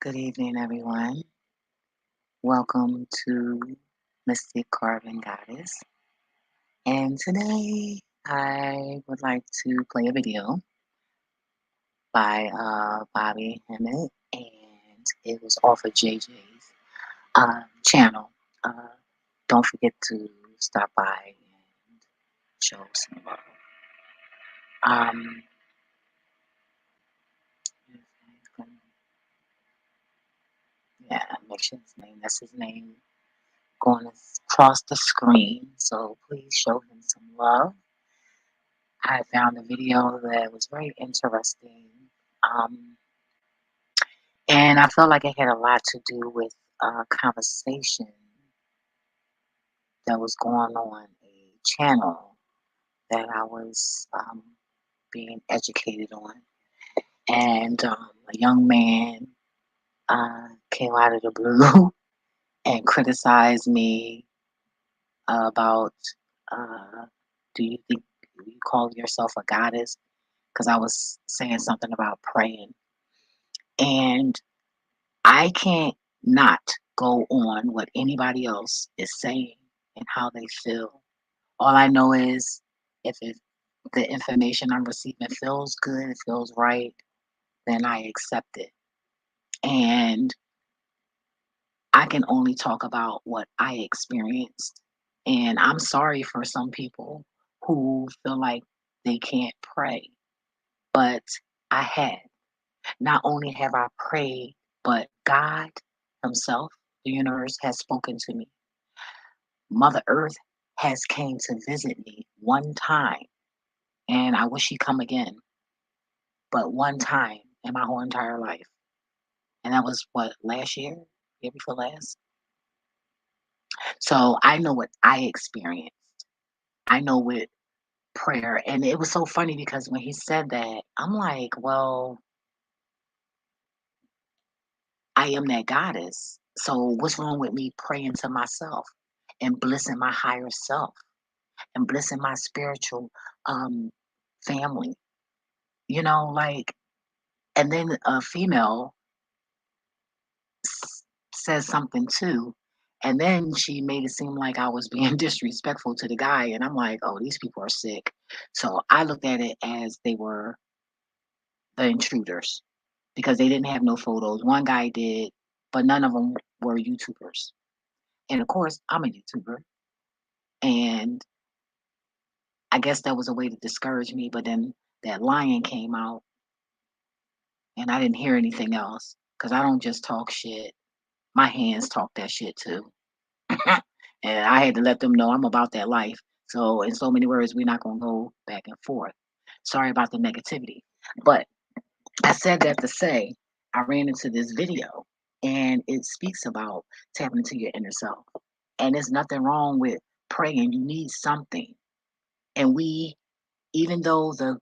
Good evening, everyone. Welcome to Mystic Carving Goddess. And today I would like to play a video by Bobby Hemmitt, and it was off of JJ's channel. Uh, don't forget to stop by and show some love. Um, yeah, make sure his name, that's his name, going across the screen. So please show him some love. I found a video that was very interesting. Um, and I felt like it had a lot to do with a conversation that was going on a channel that I was being educated on. And a young man came out of the blue and criticized me about do you think you call yourself a goddess? Because I was saying something about praying. And I can't not go on what anybody else is saying and how they feel. All I know is if the information I'm receiving feels good, it feels right, then I accept it. And I can only talk about what I experienced. And I'm sorry for some people who feel like they can't pray, but I had. Not only have I prayed, but God Himself, the universe, has spoken to me. Mother Earth has came to visit me one time, and I wish she'd come again, but one time in my whole entire life. And that was what, last year before last? So I know what I experienced. I know what prayer, and it was so funny because when he said that, I'm like, well, I am that goddess. So what's wrong with me praying to myself and blessing my higher self and blessing my spiritual um family? Like, and then a female says something too, and then she made it seem like I was being disrespectful to the guy, and I'm like, oh, these people are sick. So I looked at it as they were the intruders because they didn't have no photos. One guy did, but none of them were YouTubers. And of course, I'm a YouTuber, and I guess that was a way to discourage me. But then that lion came out, and I didn't hear anything else because I don't just talk shit. My hands talk that shit too. And I had to let them know I'm about that life. So, in so many words, we're not going to go back and forth. Sorry about the negativity. But I said that to say I ran into this video, and it speaks about tapping into your inner self. And there's nothing wrong with praying. You need something. And even though the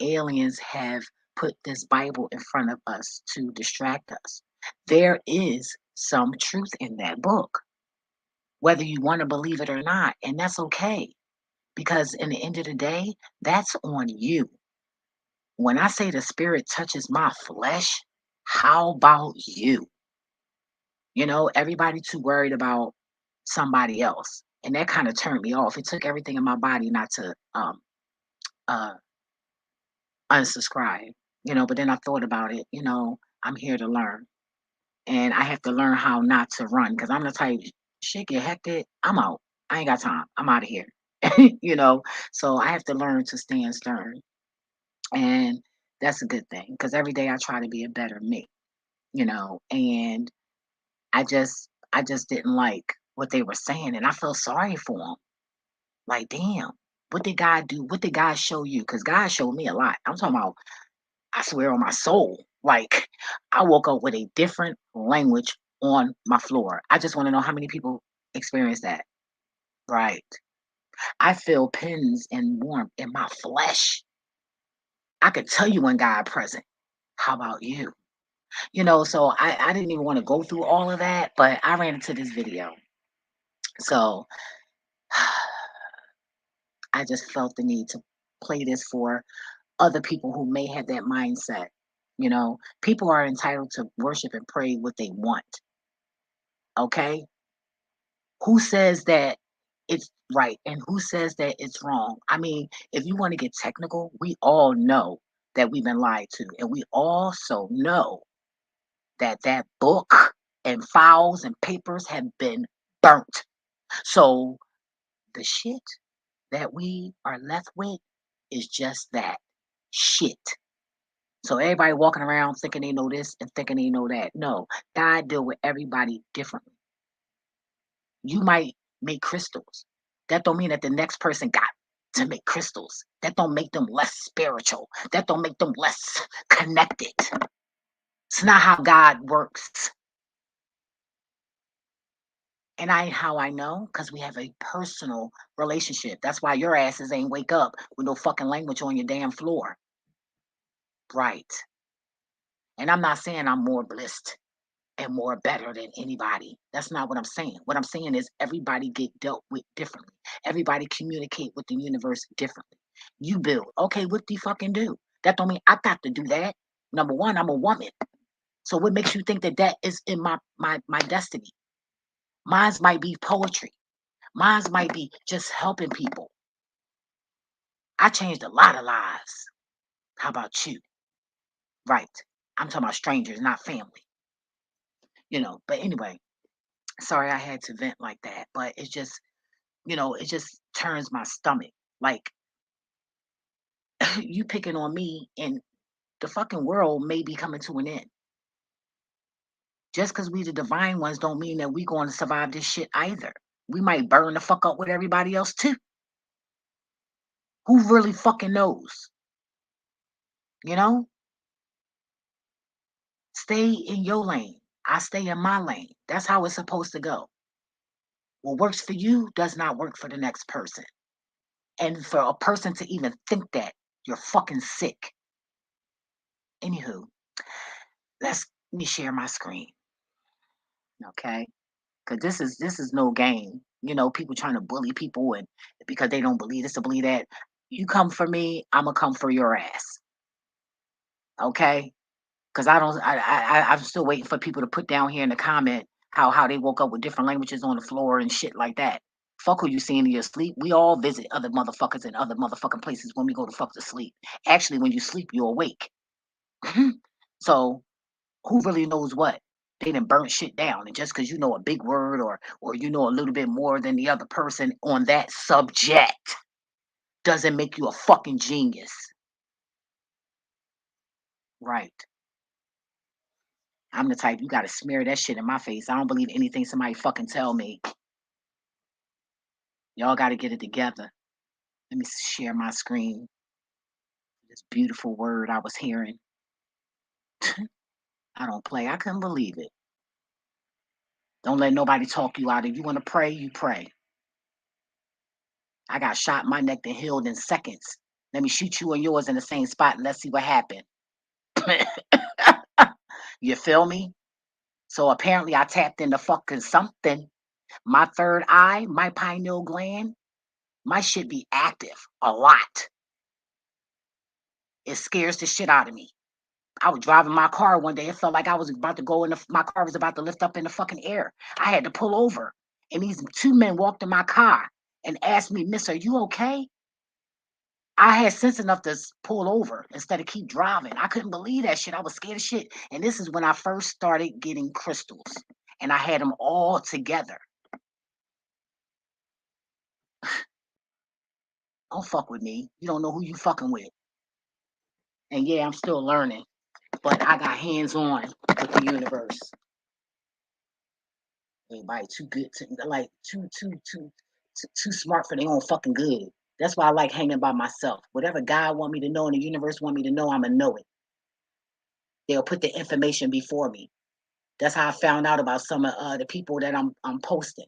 aliens have put this Bible in front of us to distract us, there is some truth in that book, whether you want to believe it or not. And that's okay. Because in the end of the day, that's on you. When I say the spirit touches my flesh, how about you? Everybody too worried about somebody else. And that kind of turned me off. It took everything in my body not to uh unsubscribe, but then I thought about it, I'm here to learn. And I have to learn how not to run because I'm the type shit get hectic, I'm out. I ain't got time. I'm out of here. you know. So I have to learn to stand stern. And that's a good thing because every day I try to be a better me. And I just didn't like what they were saying, and I felt sorry for them. Like, damn, what did God do? What did God show you? Because God showed me a lot. I'm talking about, I swear on my soul. Like, I woke up with a different language on my floor. I just want to know how many people experience that. Right. I feel pins and warmth in my flesh. I could tell you when God present. How about you? So I didn't even want to go through all of that, but I ran into this video. So I just felt the need to play this for other people who may have that mindset. You know, people are entitled to worship and pray what they want. Okay? Who says that it's right and who says that it's wrong? I mean, if you want to get technical, we all know that we've been lied to. And we also know that that book and files and papers have been burnt. So the shit that we are left with is just that shit. So everybody walking around thinking they know this and thinking they know that. No, God deal with everybody differently. You might make crystals. That don't mean that the next person got to make crystals. That don't make them less spiritual. That don't make them less connected. It's not how God works. And how I know? Because we have a personal relationship. That's why your asses ain't wake up with no fucking language on your damn floor. Right. And I'm not saying I'm more blessed and more better than anybody. That's not what I'm saying. What I'm saying is everybody get dealt with differently. Everybody communicate with the universe differently. You build. Okay, what do you fucking do? That don't mean I got to do that. Number one, I'm a woman. So what makes you think that that is in my destiny? Mine's might be poetry. Mine's might be just helping people. I changed a lot of lives. How about you? Right. I'm talking about strangers, not family. But anyway, sorry I had to vent like that. But it's just, it just turns my stomach. Like you picking on me and the fucking world may be coming to an end. Just because we the divine ones don't mean that we going to survive this shit either. We might burn the fuck up with everybody else too. Who really fucking knows? You know? Stay in your lane. I stay in my lane. That's how it's supposed to go. What works for you does not work for the next person. And for a person to even think that, you're fucking sick. Anywho, let me share my screen. Okay? Because this is no game. People trying to bully people and because they don't believe this or believe that. You come for me, I'ma come for your ass. Okay? Because I don't I'm still waiting for people to put down here in the comment how they woke up with different languages on the floor and shit like that. Fuck who you seeing in your sleep. We all visit other motherfuckers in other motherfucking places when we go to fuck to sleep. Actually, when you sleep, you're awake. So who really knows what? They done burnt shit down. And just because you know a big word or you know a little bit more than the other person on that subject doesn't make you a fucking genius. Right. I'm the type you gotta smear that shit in my face. I don't believe anything somebody fucking tell me. Y'all gotta get it together. Let me share my screen. This beautiful word I was hearing. I don't play. I couldn't believe it. Don't let nobody talk you out. If you want to pray, you pray. I got shot in my neck and healed in seconds. Let me shoot you and yours in the same spot and let's see what happened. You feel me? So apparently I tapped into fucking something. My third eye, my pineal gland, my shit be active a lot. It scares the shit out of me. I was driving my car one day. It felt like I was about to go in my car was about to lift up in the fucking air. I had to pull over. And these two men walked in my car and asked me, Miss, are you okay? I had sense enough to pull over instead of keep driving. I couldn't believe that shit. I was scared of shit. And this is when I first started getting crystals. And I had them all together. Don't fuck with me. You don't know who you fucking with. And yeah, I'm still learning. But I got hands on with the universe. Everybody too good to like too smart for their own fucking good. That's why I like hanging by myself. Whatever God want me to know and the universe want me to know, I'ma know it. They'll put the information before me. That's how I found out about some of the people that I'm posting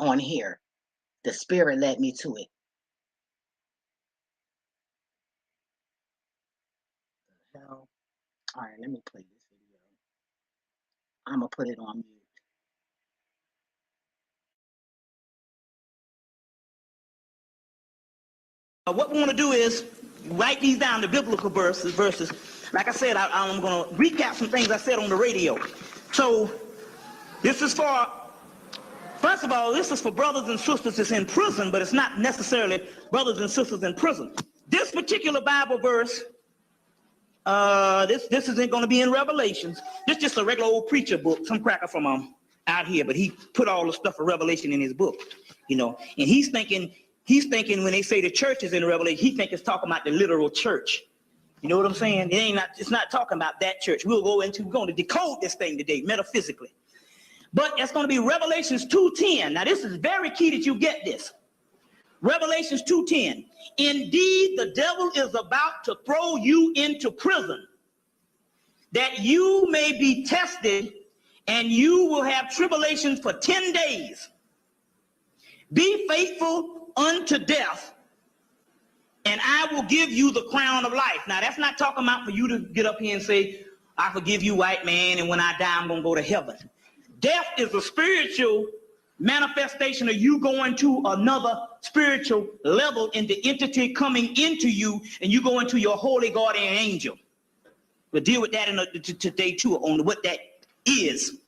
on here. The spirit led me to it. Hell. All right, let me play this video. I'm gonna put it on mute. What we want to do is write these down, the biblical verses Like I said, I'm going to recap some things I said on the radio. So this is for, first of all, this is for brothers and sisters that's in prison, but it's not necessarily brothers and sisters in prison. This particular Bible verse, this isn't going to be in Revelations. This is just a regular old preacher book, some cracker from out here, but he put all the stuff of Revelation in his book, you know. And he's thinking when they say the church is in Revelation, he thinks it's talking about the literal church. You know what I'm saying? It's not talking about that church. We're going to decode this thing today, metaphysically. But it's going to be Revelations 2:10. Now, this is very key that you get this. Revelations 2:10. Indeed, the devil is about to throw you into prison, that you may be tested, and you will have tribulations for 10 days. Be faithful unto death, and I will give you the crown of life. Now, that's not talking about for you to get up here and say, I forgive you, white man, and when I die, I'm going to go to heaven. Death is a spiritual manifestation of you going to another spiritual level, in the entity coming into you, and you go into your holy guardian angel. We'll deal with that today too, on what that is.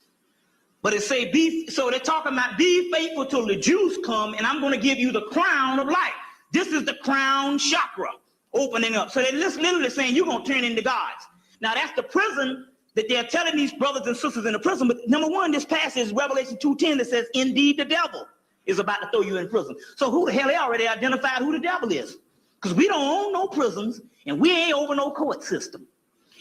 But it say, so they're talking about be faithful till the Jews come, and I'm going to give you the crown of life. This is the crown chakra opening up. So they're just literally saying you're going to turn into gods. Now that's the prison that they're telling these brothers and sisters in the prison. But number one, this passage is Revelation 2:10 that says, indeed the devil is about to throw you in prison. So who the hell, they already identified who the devil is. Because we don't own no prisons, and we ain't over no court system.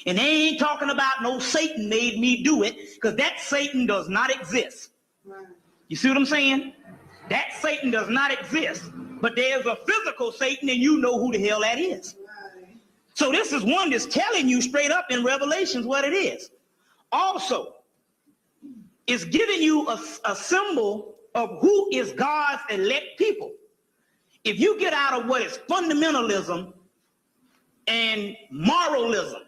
And they ain't talking about no Satan made me do it, because that Satan does not exist. Right. You see what I'm saying? That Satan does not exist. But there's a physical Satan, and you know who the hell that is. Right. So this is one that's telling you straight up in Revelations what it is. Also, it's giving you a symbol of who is God's elect people. If you get out of what is fundamentalism and moralism,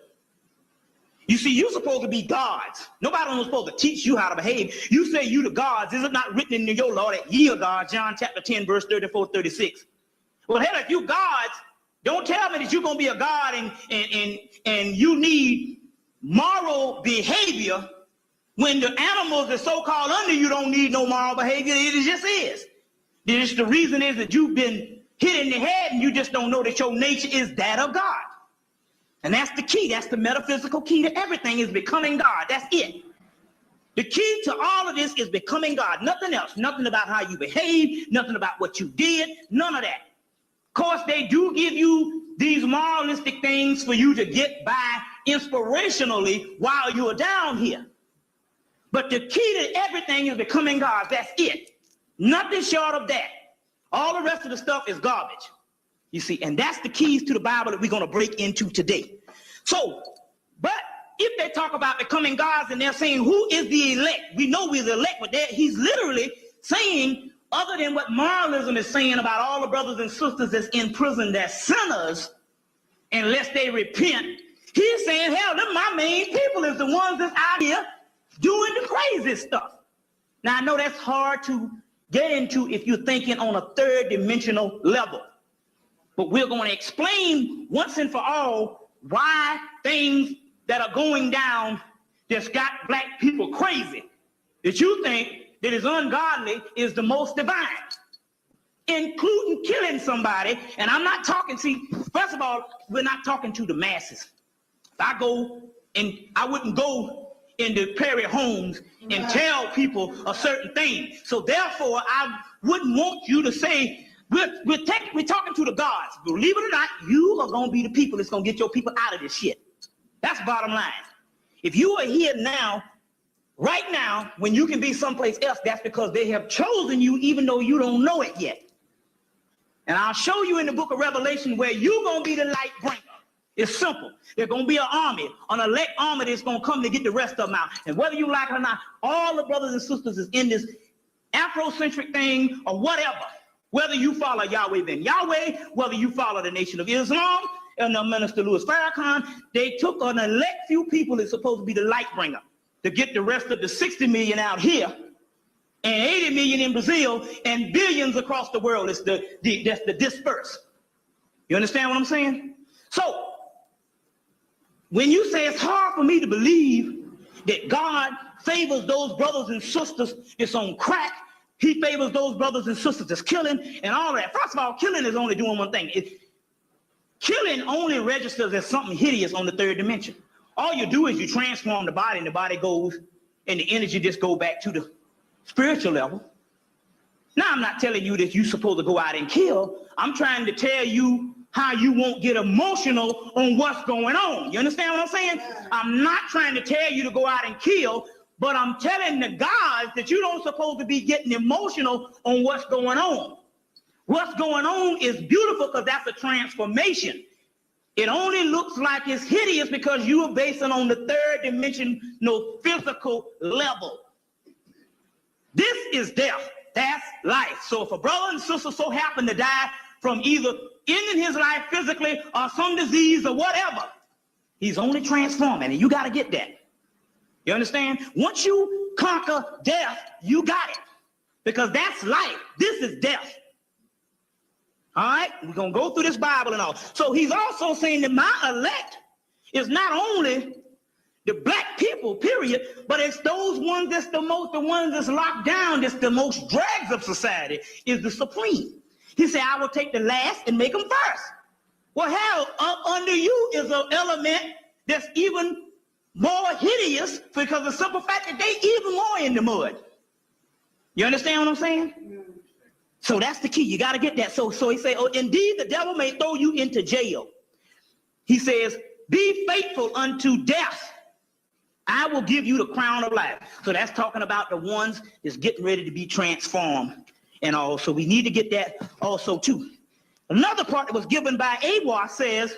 you see, you're supposed to be gods. Nobody was supposed to teach you how to behave. You say you the gods. Is it not written in your law that ye are gods? John chapter 10, verse 34, 36. Well, hell, if you gods, don't tell me that you're going to be a god and you need moral behavior when the animals that so-called under you don't need no moral behavior. It just is. The reason is that you've been hit in the head and you just don't know that your nature is that of God. And that's the key. That's the metaphysical key to everything, is becoming God. That's it. The key to all of this is becoming God. Nothing else. Nothing about how you behave. Nothing about what you did. None of that. Of course, they do give you these moralistic things for you to get by inspirationally while you are down here. But the key to everything is becoming God. That's it. Nothing short of that. All the rest of the stuff is garbage. You see, and that's the keys to the Bible that we're going to break into today. So, but if they talk about becoming gods and they're saying, who is the elect? We know we're the elect, but he's literally saying, other than what moralism is saying about all the brothers and sisters that's in prison, that's sinners, unless they repent, he's saying, hell, them my main people is the ones that's out here doing the crazy stuff. Now, I know that's hard to get into if you're thinking on a third dimensional level. But we're going to explain once and for all why things that are going down that's got black people crazy, that you think that is ungodly, is the most divine, including killing somebody. And I'm not talking, see, first of all, we're not talking to the masses. If I go, and I wouldn't go into Perry homes and tell people a certain thing. So therefore, I wouldn't want you to say, we're talking to the gods. Believe it or not, you are going to be the people that's going to get your people out of this shit. That's bottom line. If you are here now, right now, when you can be someplace else, that's because they have chosen you even though you don't know it yet. And I'll show you in the book of Revelation where you're going to be the light bringer. It's simple. There's going to be an army, an elect army that's going to come to get the rest of them out. And whether you like it or not, all the brothers and sisters is in this Afrocentric thing or whatever. Whether you follow Yahweh ben Yahweh, whether you follow the Nation of Islam and the Minister Louis Farrakhan, they took an elect few people that's supposed to be the light bringer to get the rest of the 60 million out here and 80 million in Brazil and billions across the world. That's the disperse. You understand what I'm saying? So when you say it's hard for me to believe that God favors those brothers and sisters that's on crack, he favors those brothers and sisters that's killing and all that. First of all, killing is only doing one thing. Killing only registers as something hideous on the third dimension. All you do is you transform the body, and the body goes, and the energy just go back to the spiritual level. Now, I'm not telling you that you're supposed to go out and kill. I'm trying to tell you how you won't get emotional on what's going on. You understand what I'm saying? I'm not trying to tell you to go out and kill, but I'm telling the gods that you don't supposed to be getting emotional on what's going on. What's going on is beautiful because that's a transformation. It only looks like it's hideous because you are basing on the third dimension, no physical level. This is death. That's life. So if a brother and sister so happen to die from either ending his life physically or some disease or whatever, he's only transforming, and you got to get that. You understand? Once you conquer death, you got it, because that's life. This is death. All right? We're going to go through this Bible and all. So he's also saying that my elect is not only the black people, period, but it's those ones that's the ones that's locked down, that's the most drags of society, is the supreme. He said, I will take the last and make them first. Well, hell, up under you is an element that's even more hideous because of the simple fact that they even more in the mud. You understand what I'm saying? So that's the key. You got to get that. So he said, oh, indeed, the devil may throw you into jail. He says, be faithful unto death. I will give you the crown of life. So that's talking about the ones that's getting ready to be transformed and all. So we need to get that also too. Another part that was given by Awar says,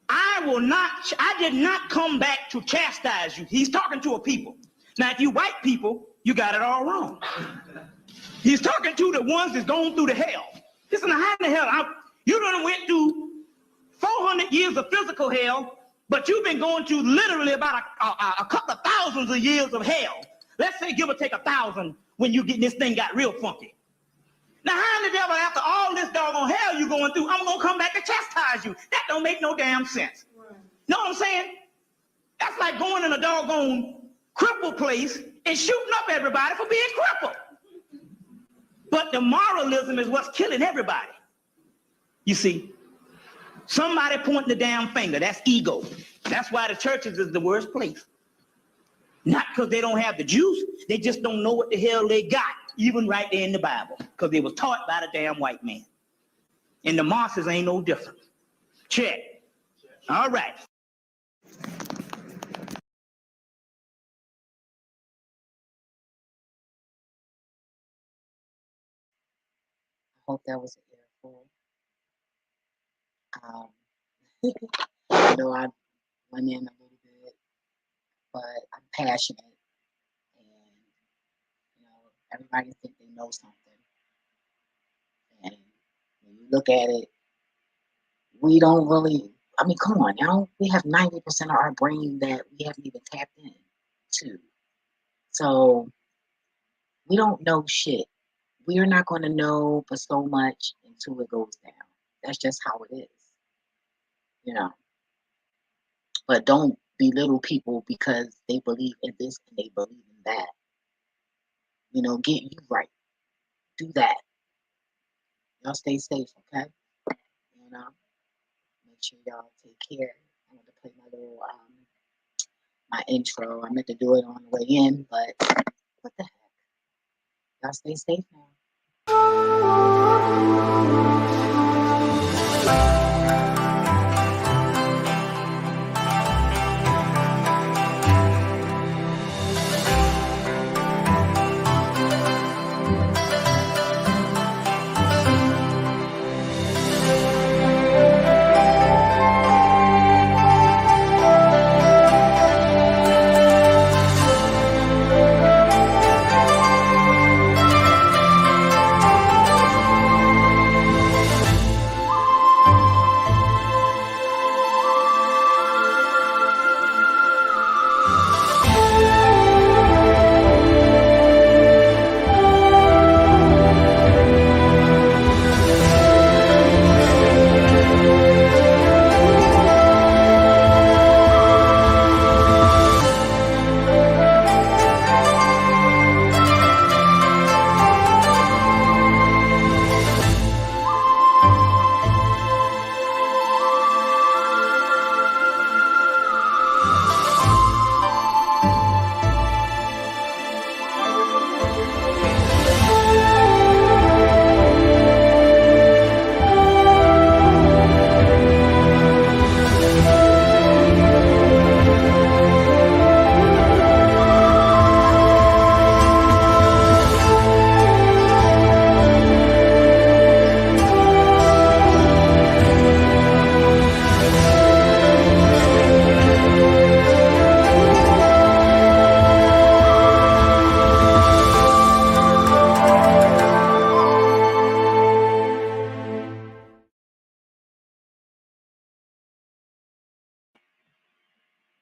I did not come back to chastise you. He's talking to a people. Now, if you white people, you got it all wrong. He's talking to the ones that's going through the hell. Listen, how in the hell? You done went through 400 years of physical hell, but you've been going through literally about a couple of thousands of years of hell. Let's say give or take 1,000 when you get this thing got real funky. Now, how in the devil, after all this doggone hell you're going through, I'm going to come back and chastise you? That don't make no damn sense. Right. Know what I'm saying? That's like going in a doggone crippled place and shooting up everybody for being crippled. But the moralism is what's killing everybody. You see, somebody pointing the damn finger, that's ego. That's why the churches is the worst place. Not because they don't have the juice, they just don't know what the hell they got, even right there in the Bible, because they was taught by the damn white man. And the mosques ain't no different. Check. All right. I hope that was an earful. I know I went in a little bit, but I'm passionate, and everybody think they know something. And when you look at it, we don't really. I mean, come on now. We have 90% of our brain that we haven't even tapped in to. So we don't know shit. We're not going to know but so much until it goes down. That's just how it is, But don't belittle people because they believe in this and they believe in that. Get you right. Do that. Y'all stay safe, okay? Make sure y'all take care. I want to play my little my intro. I meant to do it on the way in, but what the heck? Y'all stay safe now.